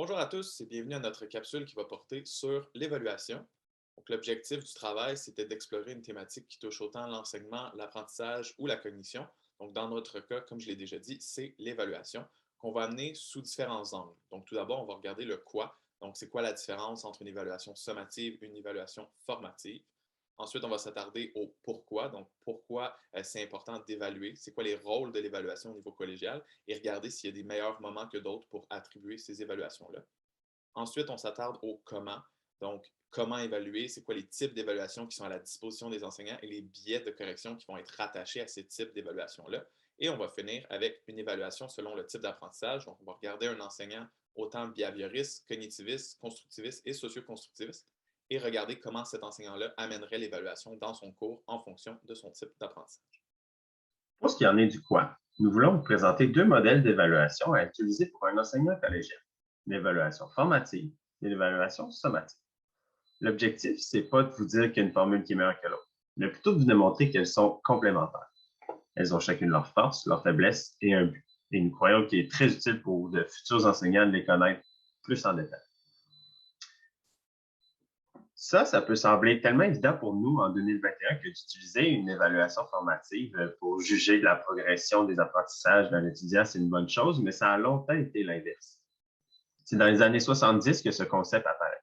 Bonjour à tous et bienvenue à notre capsule qui va porter sur l'évaluation. Donc, l'objectif du travail, c'était d'explorer une thématique qui touche autant l'enseignement, l'apprentissage ou la cognition. Donc, dans notre cas, comme je l'ai déjà dit, c'est l'évaluation qu'on va amener sous différents angles. Donc, tout d'abord, on va regarder le quoi. Donc, c'est quoi la différence entre une évaluation sommative et une évaluation formative. Ensuite, on va s'attarder au pourquoi. Donc, pourquoi c'est important d'évaluer, c'est quoi les rôles de l'évaluation au niveau collégial et regarder s'il y a des meilleurs moments que d'autres pour attribuer ces évaluations-là. Ensuite, on s'attarde au comment. Donc, comment évaluer, c'est quoi les types d'évaluations qui sont à la disposition des enseignants et les biais de correction qui vont être rattachés à ces types d'évaluations-là. Et on va finir avec une évaluation selon le type d'apprentissage. Donc, on va regarder un enseignant autant behavioriste, cognitiviste, constructiviste et socio-constructiviste et regarder comment cet enseignant-là amènerait l'évaluation dans son cours en fonction de son type d'apprentissage. Pour ce qui en est du quoi, nous voulons vous présenter deux modèles d'évaluation à utiliser pour un enseignant collégien, l'évaluation formative et l'évaluation sommative. L'objectif, c'est pas de vous dire qu'il y a une formule qui est meilleure que l'autre, mais plutôt de vous démontrer qu'elles sont complémentaires. Elles ont chacune leurs forces, leurs faiblesses et un but. Et nous croyons qu'il est très utile pour de futurs enseignants de les connaître plus en détail. Ça peut sembler tellement évident pour nous en 2021 que d'utiliser une évaluation formative pour juger de la progression des apprentissages d'un étudiant, c'est une bonne chose, mais ça a longtemps été l'inverse. C'est dans les années 70 que ce concept apparaît.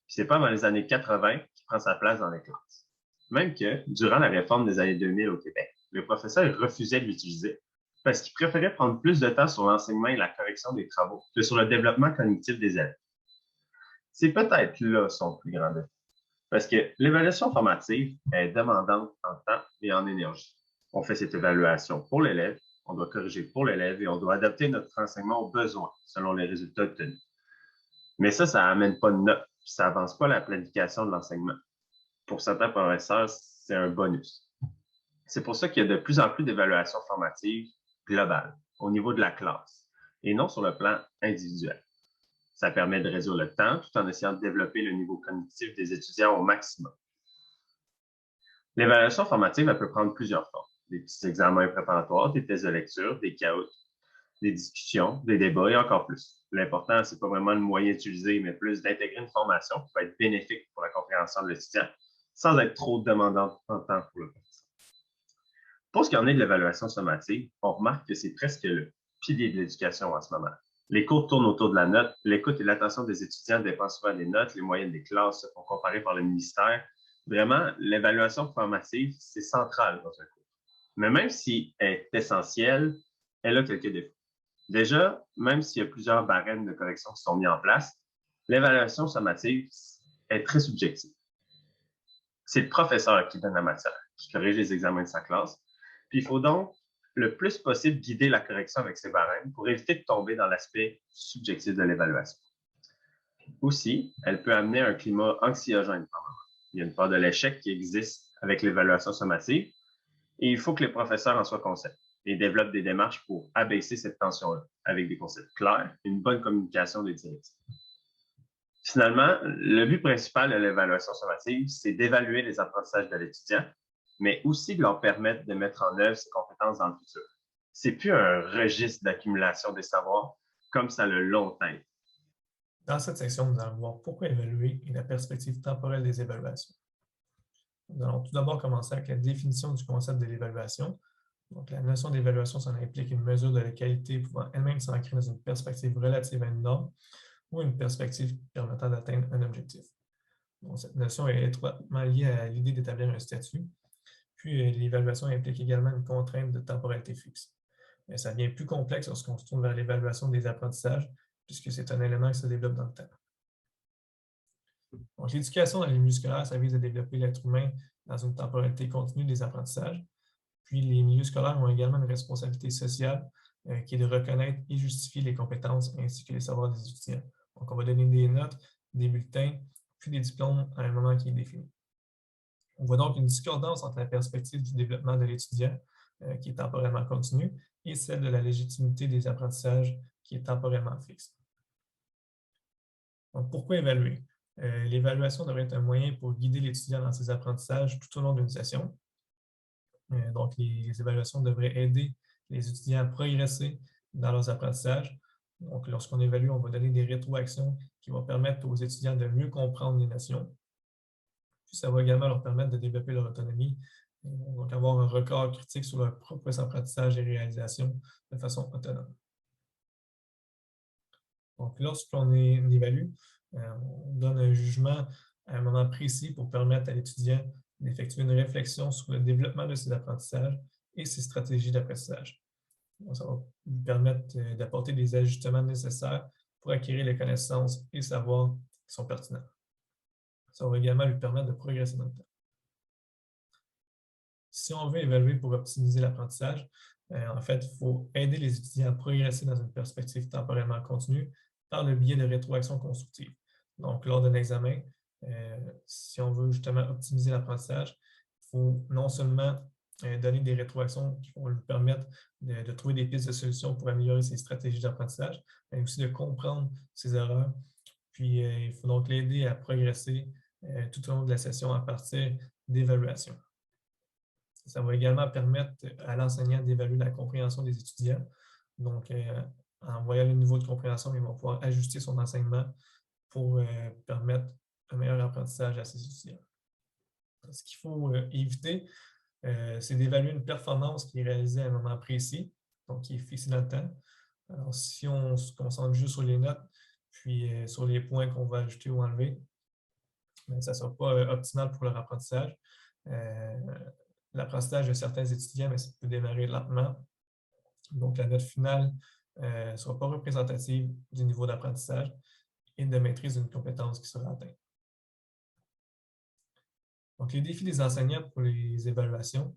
Puis c'est pas dans les années 80 qu'il prend sa place dans les classes. Même que, durant la réforme des années 2000 au Québec, le professeur refusait de l'utiliser parce qu'il préférait prendre plus de temps sur l'enseignement et la correction des travaux que sur le développement cognitif des élèves. C'est peut-être là son plus grand défaut. Parce que l'évaluation formative est demandante en temps et en énergie. On fait cette évaluation pour l'élève, on doit corriger pour l'élève et on doit adapter notre enseignement aux besoins selon les résultats obtenus. Mais ça n'amène pas de notes, ça n'avance pas la planification de l'enseignement. Pour certains professeurs, c'est un bonus. C'est pour ça qu'il y a de plus en plus d'évaluations formatives globales au niveau de la classe et non sur le plan individuel. Ça permet de réduire le temps tout en essayant de développer le niveau cognitif des étudiants au maximum. L'évaluation formative, elle peut prendre plusieurs formes. Des petits examens préparatoires, des tests de lecture, des caoutchoucs, des discussions, des débats et encore plus. L'important, c'est pas vraiment le moyen utilisé, mais plus d'intégrer une formation qui va être bénéfique pour la compréhension de l'étudiant sans être trop demandante en temps pour le professeur. Pour ce qui en est de l'évaluation sommative, on remarque que c'est presque le pilier de l'éducation en ce moment. Les cours tournent autour de la note, l'écoute et l'attention des étudiants dépendent souvent des notes, les moyennes des classes se font comparer par le ministère. Vraiment, l'évaluation formative, c'est central dans un cours. Mais même si elle est essentielle, elle a quelques défauts. Déjà, même s'il y a plusieurs barèmes de correction qui sont mis en place, l'évaluation sommative est très subjective. C'est le professeur qui donne la matière, qui corrige les examens de sa classe. Puis il faut donc le plus possible guider la correction avec ces barèmes pour éviter de tomber dans l'aspect subjectif de l'évaluation. Aussi, elle peut amener un climat anxiogène. Il y a une part de l'échec qui existe avec l'évaluation sommative et il faut que les professeurs en soient conscients et développent des démarches pour abaisser cette tension-là avec des concepts clairs et une bonne communication des directives. Finalement, le but principal de l'évaluation sommative, c'est d'évaluer les apprentissages de l'étudiant, mais aussi de leur permettre de mettre en œuvre ses compétences dans le futur. C'est plus un registre d'accumulation des savoirs comme ça l'a longtemps été. Dans cette section, nous allons voir pourquoi évaluer et la perspective temporelle des évaluations. Nous allons tout d'abord commencer avec la définition du concept de l'évaluation. Donc, la notion d'évaluation, ça implique une mesure de la qualité pouvant elle-même s'ancrer dans une perspective relative à une norme ou une perspective permettant d'atteindre un objectif. Donc, cette notion est étroitement liée à l'idée d'établir un statut. Puis, l'évaluation implique également une contrainte de temporalité fixe. Mais ça devient plus complexe lorsqu'on se tourne vers l'évaluation des apprentissages, puisque c'est un élément qui se développe dans le temps. Donc, l'éducation dans les milieux scolaires, ça vise à développer l'être humain dans une temporalité continue des apprentissages. Puis, les milieux scolaires ont également une responsabilité sociale qui est de reconnaître et justifier les compétences ainsi que les savoirs des étudiants. Donc, on va donner des notes, des bulletins, puis des diplômes à un moment qui est défini. On voit donc une discordance entre la perspective du développement de l'étudiant, qui est temporellement continu, et celle de la légitimité des apprentissages, qui est temporellement fixe. Donc, pourquoi évaluer? L'évaluation devrait être un moyen pour guider l'étudiant dans ses apprentissages tout au long d'une session. Donc, les évaluations devraient aider les étudiants à progresser dans leurs apprentissages. Donc, lorsqu'on évalue, on va donner des rétroactions qui vont permettre aux étudiants de mieux comprendre les notions. Puis, ça va également leur permettre de développer leur autonomie, donc avoir un regard critique sur leur propre apprentissage et réalisation de façon autonome. Donc, lorsqu'on évalue, on donne un jugement à un moment précis pour permettre à l'étudiant d'effectuer une réflexion sur le développement de ses apprentissages et ses stratégies d'apprentissage. Ça va lui permettre d'apporter des ajustements nécessaires pour acquérir les connaissances et savoirs qui sont pertinents. Ça va également lui permettre de progresser dans le temps. Si on veut évaluer pour optimiser l'apprentissage, en fait, il faut aider les étudiants à progresser dans une perspective temporellement continue par le biais de rétroaction constructive. Donc, lors d'un examen, si on veut justement optimiser l'apprentissage, il faut non seulement donner des rétroactions qui vont lui permettre de trouver des pistes de solutions pour améliorer ses stratégies d'apprentissage, mais aussi de comprendre ses erreurs. Puis, il faut donc l'aider à progresser tout au long de la session à partir d'évaluations. Ça va également permettre à l'enseignant d'évaluer la compréhension des étudiants. Donc, en voyant le niveau de compréhension, il va pouvoir ajuster son enseignement pour permettre un meilleur apprentissage à ses étudiants. Ce qu'il faut éviter, c'est d'évaluer une performance qui est réalisée à un moment précis, donc qui est fixée dans le temps. Alors, si on se concentre juste sur les notes, puis sur les points qu'on va ajouter ou enlever, ça ne sera pas optimal pour leur apprentissage. L'apprentissage de certains étudiants, mais ça peut démarrer lentement. Donc, la note finale ne sera pas représentative du niveau d'apprentissage et de maîtrise d'une compétence qui sera atteinte. Donc, les défis des enseignants pour les évaluations,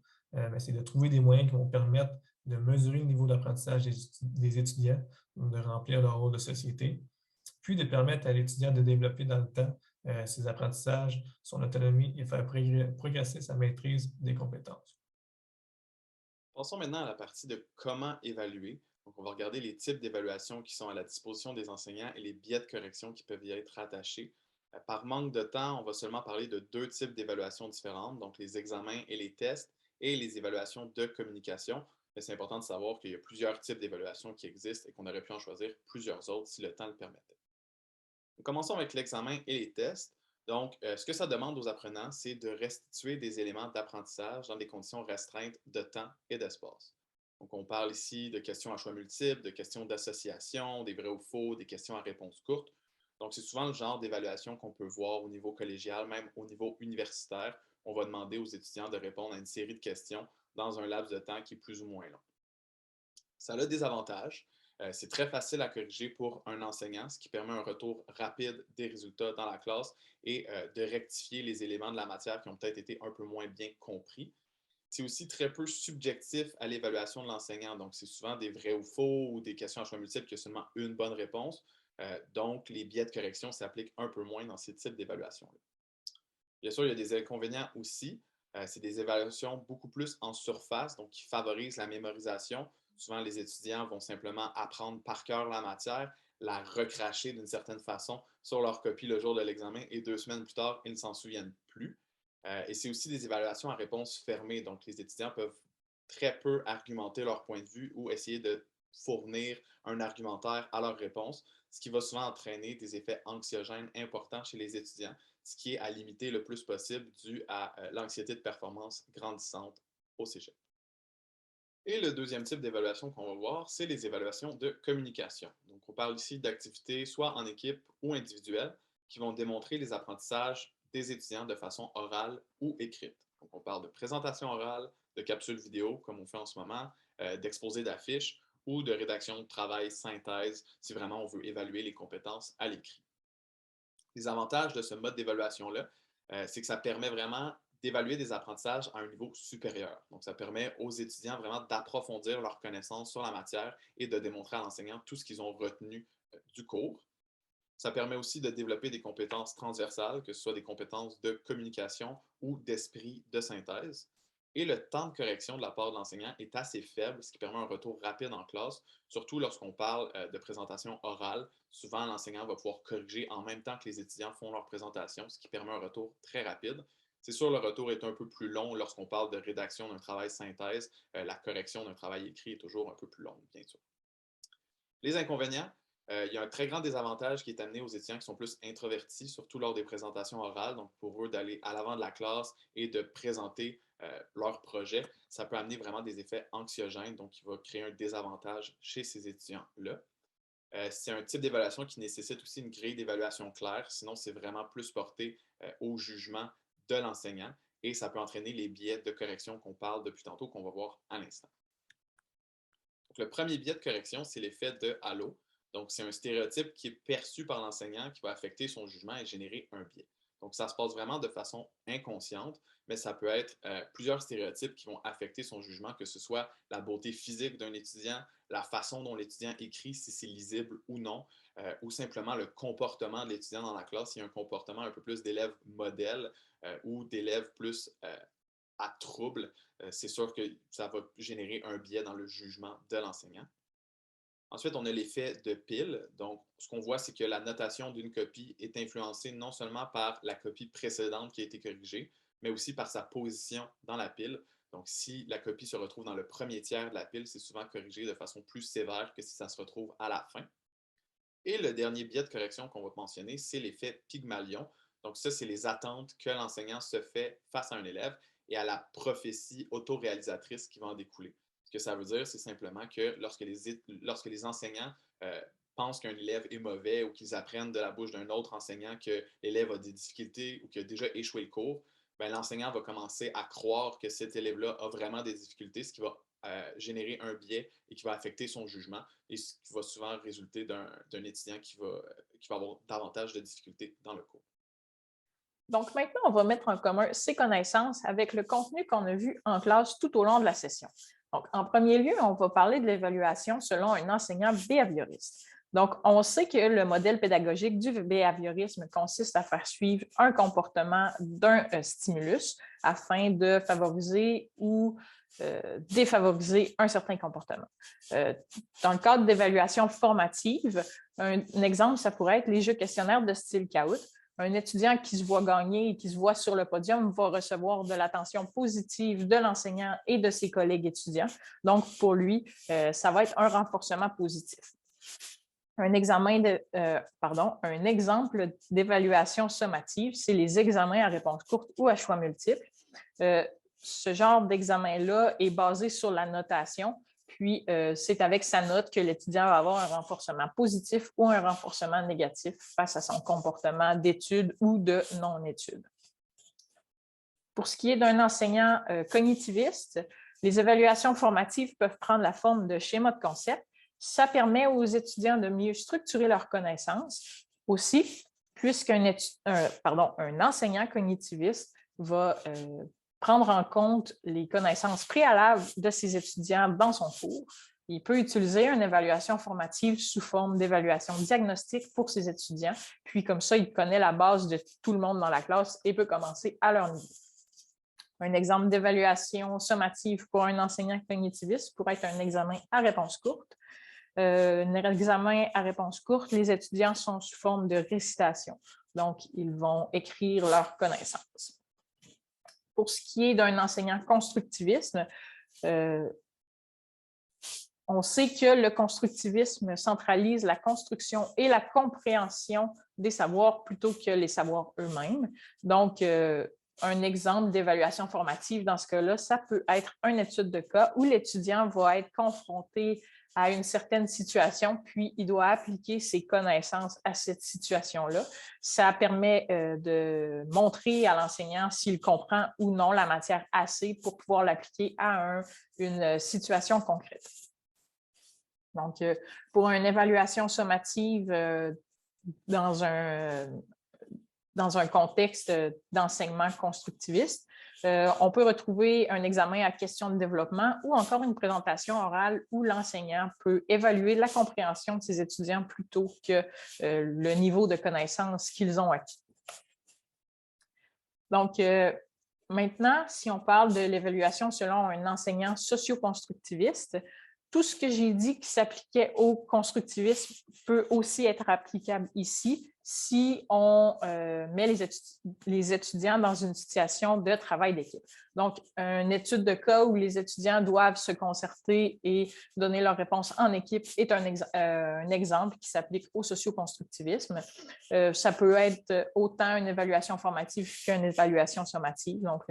c'est de trouver des moyens qui vont permettre de mesurer le niveau d'apprentissage des étudiants, donc de remplir leur rôle de société, puis de permettre à l'étudiant de développer dans le temps ses apprentissages, son autonomie et faire progresser sa maîtrise des compétences. Passons maintenant à la partie de comment évaluer. Donc, on va regarder les types d'évaluations qui sont à la disposition des enseignants et les biais de correction qui peuvent y être attachés. Par manque de temps, on va seulement parler de deux types d'évaluations différentes, donc les examens et les tests et les évaluations de communication. Mais c'est important de savoir qu'il y a plusieurs types d'évaluations qui existent et qu'on aurait pu en choisir plusieurs autres si le temps le permettait. Commençons avec l'examen et les tests. Donc, ce que ça demande aux apprenants, c'est de restituer des éléments d'apprentissage dans des conditions restreintes de temps et d'espace. Donc, on parle ici de questions à choix multiples, de questions d'association, des vrais ou faux, des questions à réponse courte. Donc, c'est souvent le genre d'évaluation qu'on peut voir au niveau collégial, même au niveau universitaire. On va demander aux étudiants de répondre à une série de questions dans un laps de temps qui est plus ou moins long. Ça a des avantages. C'est très facile à corriger pour un enseignant, ce qui permet un retour rapide des résultats dans la classe et de rectifier les éléments de la matière qui ont peut-être été un peu moins bien compris. C'est aussi très peu subjectif à l'évaluation de l'enseignant. Donc, c'est souvent des vrais ou faux ou des questions à choix multiples qui ont seulement une bonne réponse. Donc, les biais de correction s'appliquent un peu moins dans ces types d'évaluations-là. Bien sûr, il y a des inconvénients aussi. C'est des évaluations beaucoup plus en surface, donc qui favorisent la mémorisation. Souvent, les étudiants vont simplement apprendre par cœur la matière, la recracher d'une certaine façon sur leur copie le jour de l'examen et 2 semaines plus tard, ils ne s'en souviennent plus. Et c'est aussi des évaluations à réponse fermée, donc les étudiants peuvent très peu argumenter leur point de vue ou essayer de fournir un argumentaire à leur réponse, ce qui va souvent entraîner des effets anxiogènes importants chez les étudiants, ce qui est à limiter le plus possible dû à l'anxiété de performance grandissante au cégep. Et le deuxième type d'évaluation qu'on va voir, c'est les évaluations de communication. Donc, on parle ici d'activités soit en équipe ou individuelles qui vont démontrer les apprentissages des étudiants de façon orale ou écrite. Donc, on parle de présentation orale, de capsules vidéo, comme on fait en ce moment, d'exposés d'affiches ou de rédaction de travail synthèse, si vraiment on veut évaluer les compétences à l'écrit. Les avantages de ce mode d'évaluation-là, c'est que ça permet vraiment d'évaluer des apprentissages à un niveau supérieur. Donc, ça permet aux étudiants vraiment d'approfondir leurs connaissances sur la matière et de démontrer à l'enseignant tout ce qu'ils ont retenu du cours. Ça permet aussi de développer des compétences transversales, que ce soit des compétences de communication ou d'esprit de synthèse. Et le temps de correction de la part de l'enseignant est assez faible, ce qui permet un retour rapide en classe, surtout lorsqu'on parle de présentation orale. Souvent, l'enseignant va pouvoir corriger en même temps que les étudiants font leur présentation, ce qui permet un retour très rapide. C'est sûr, le retour est un peu plus long lorsqu'on parle de rédaction d'un travail synthèse. La correction d'un travail écrit est toujours un peu plus longue, bien sûr. Les inconvénients, Il y a un très grand désavantage qui est amené aux étudiants qui sont plus introvertis, surtout lors des présentations orales. Donc, pour eux, d'aller à l'avant de la classe et de présenter leur projet, ça peut amener vraiment des effets anxiogènes, donc il va créer un désavantage chez ces étudiants-là. C'est un type d'évaluation qui nécessite aussi une grille d'évaluation claire, sinon c'est vraiment plus porté au jugement de l'enseignant et ça peut entraîner les biais de correction qu'on parle depuis tantôt, qu'on va voir à l'instant. Donc, le premier biais de correction, c'est l'effet de halo. Donc, c'est un stéréotype qui est perçu par l'enseignant qui va affecter son jugement et générer un biais. Donc, ça se passe vraiment de façon inconsciente, mais ça peut être plusieurs stéréotypes qui vont affecter son jugement, que ce soit la beauté physique d'un étudiant, la façon dont l'étudiant écrit, si c'est lisible ou non, ou simplement le comportement de l'étudiant dans la classe. Il y a un comportement un peu plus d'élève modèle ou d'élève plus à trouble. C'est sûr que ça va générer un biais dans le jugement de l'enseignant. Ensuite, on a l'effet de pile. Donc, ce qu'on voit, c'est que la notation d'une copie est influencée non seulement par la copie précédente qui a été corrigée, mais aussi par sa position dans la pile. Donc, si la copie se retrouve dans le premier tiers de la pile, c'est souvent corrigé de façon plus sévère que si ça se retrouve à la fin. Et le dernier biais de correction qu'on va mentionner, c'est l'effet Pygmalion. Donc, ça, c'est les attentes que l'enseignant se fait face à un élève et à la prophétie autoréalisatrice qui va en découler. Ce que ça veut dire, c'est simplement que lorsque les enseignants pensent qu'un élève est mauvais ou qu'ils apprennent de la bouche d'un autre enseignant que l'élève a des difficultés ou qu'il a déjà échoué le cours, ben, l'enseignant va commencer à croire que cet élève-là a vraiment des difficultés, ce qui va générer un biais et qui va affecter son jugement et ce qui va souvent résulter d'un étudiant qui va avoir davantage de difficultés dans le cours. Donc, maintenant, on va mettre en commun ces connaissances avec le contenu qu'on a vu en classe tout au long de la session. Donc, en premier lieu, on va parler de l'évaluation selon un enseignant behavioriste. Donc, on sait que le modèle pédagogique du behaviorisme consiste à faire suivre un comportement d'un stimulus afin de favoriser ou défavoriser un certain comportement. Dans le cadre d'évaluation formative, un exemple, ça pourrait être les jeux questionnaires de style Kahoot. Un étudiant qui se voit gagner et qui se voit sur le podium va recevoir de l'attention positive de l'enseignant et de ses collègues étudiants. Donc, pour lui, ça va être un renforcement positif. Un exemple d'évaluation sommative, c'est les examens à réponse courte ou à choix multiples. Ce genre d'examen-là est basé sur la notation. Puis, c'est avec sa note que l'étudiant va avoir un renforcement positif ou un renforcement négatif face à son comportement d'étude ou de non-étude. Pour ce qui est d'un enseignant cognitiviste, les évaluations formatives peuvent prendre la forme de schémas de concept. Ça permet aux étudiants de mieux structurer leurs connaissances. Aussi, puisqu'un enseignant cognitiviste va prendre en compte les connaissances préalables de ses étudiants dans son cours. Il peut utiliser une évaluation formative sous forme d'évaluation diagnostique pour ses étudiants, puis comme ça, il connaît la base de tout le monde dans la classe et peut commencer à leur niveau. Un exemple d'évaluation sommative pour un enseignant cognitiviste pourrait être un examen à réponse courte. Un examen à réponse courte, les étudiants sont sous forme de récitation, donc ils vont écrire leurs connaissances. Pour ce qui est d'un enseignant constructiviste, on sait que le constructivisme centralise la construction et la compréhension des savoirs plutôt que les savoirs eux-mêmes. Donc, un exemple d'évaluation formative dans ce cas-là, ça peut être une étude de cas où l'étudiant va être confronté à une certaine situation, puis il doit appliquer ses connaissances à cette situation-là. Ça permet de montrer à l'enseignant s'il comprend ou non la matière assez pour pouvoir l'appliquer à une situation concrète. Donc, pour une évaluation sommative dans un contexte d'enseignement constructiviste, on peut retrouver un examen à questions de développement ou encore une présentation orale où l'enseignant peut évaluer la compréhension de ses étudiants plutôt que le niveau de connaissance qu'ils ont acquis. Donc, maintenant, si on parle de l'évaluation selon un enseignant socio-constructiviste, tout ce que j'ai dit qui s'appliquait au constructivisme peut aussi être applicable ici. si on met les étudiants dans une situation de travail d'équipe. Donc, une étude de cas où les étudiants doivent se concerter et donner leur réponse en équipe est un exemple qui s'applique au socioconstructivisme. Ça peut être autant une évaluation formative qu'une évaluation sommative. Donc,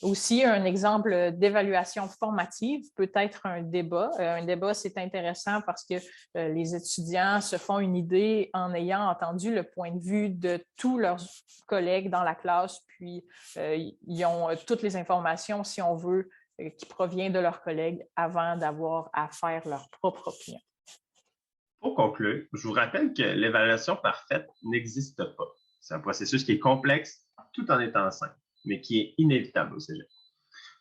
aussi, un exemple d'évaluation formative peut être un débat. Un débat, c'est intéressant parce que les étudiants se font une idée en ayant entendu le point de vue de tous leurs collègues dans la classe, puis ils ont toutes les informations, si on veut, qui proviennent de leurs collègues avant d'avoir à faire leur propre opinion. Pour conclure, je vous rappelle que l'évaluation parfaite n'existe pas. C'est un processus qui est complexe tout en étant simple, mais qui est inévitable au cégep.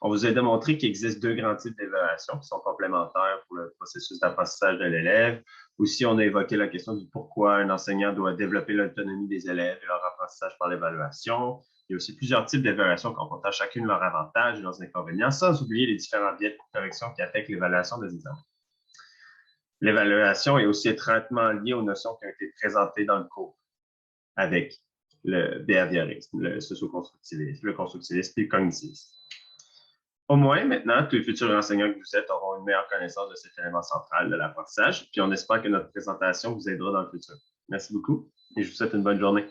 On vous a démontré qu'il existe deux grands types d'évaluation qui sont complémentaires pour le processus d'apprentissage de l'élève. Aussi, on a évoqué la question du pourquoi un enseignant doit développer l'autonomie des élèves et leur apprentissage par l'évaluation. Il y a aussi plusieurs types d'évaluations comportant chacune leurs avantages et leurs inconvénients, sans oublier les différents biais de correction qui affectent l'évaluation des examens. L'évaluation est aussi étroitement liée aux notions qui ont été présentées dans le cours avec le behaviorisme, le socioconstructivisme, le constructivisme et le cognitivisme. Au moins, maintenant, tous les futurs enseignants que vous êtes auront une meilleure connaissance de cet élément central de l'apprentissage, puis on espère que notre présentation vous aidera dans le futur. Merci beaucoup et je vous souhaite une bonne journée.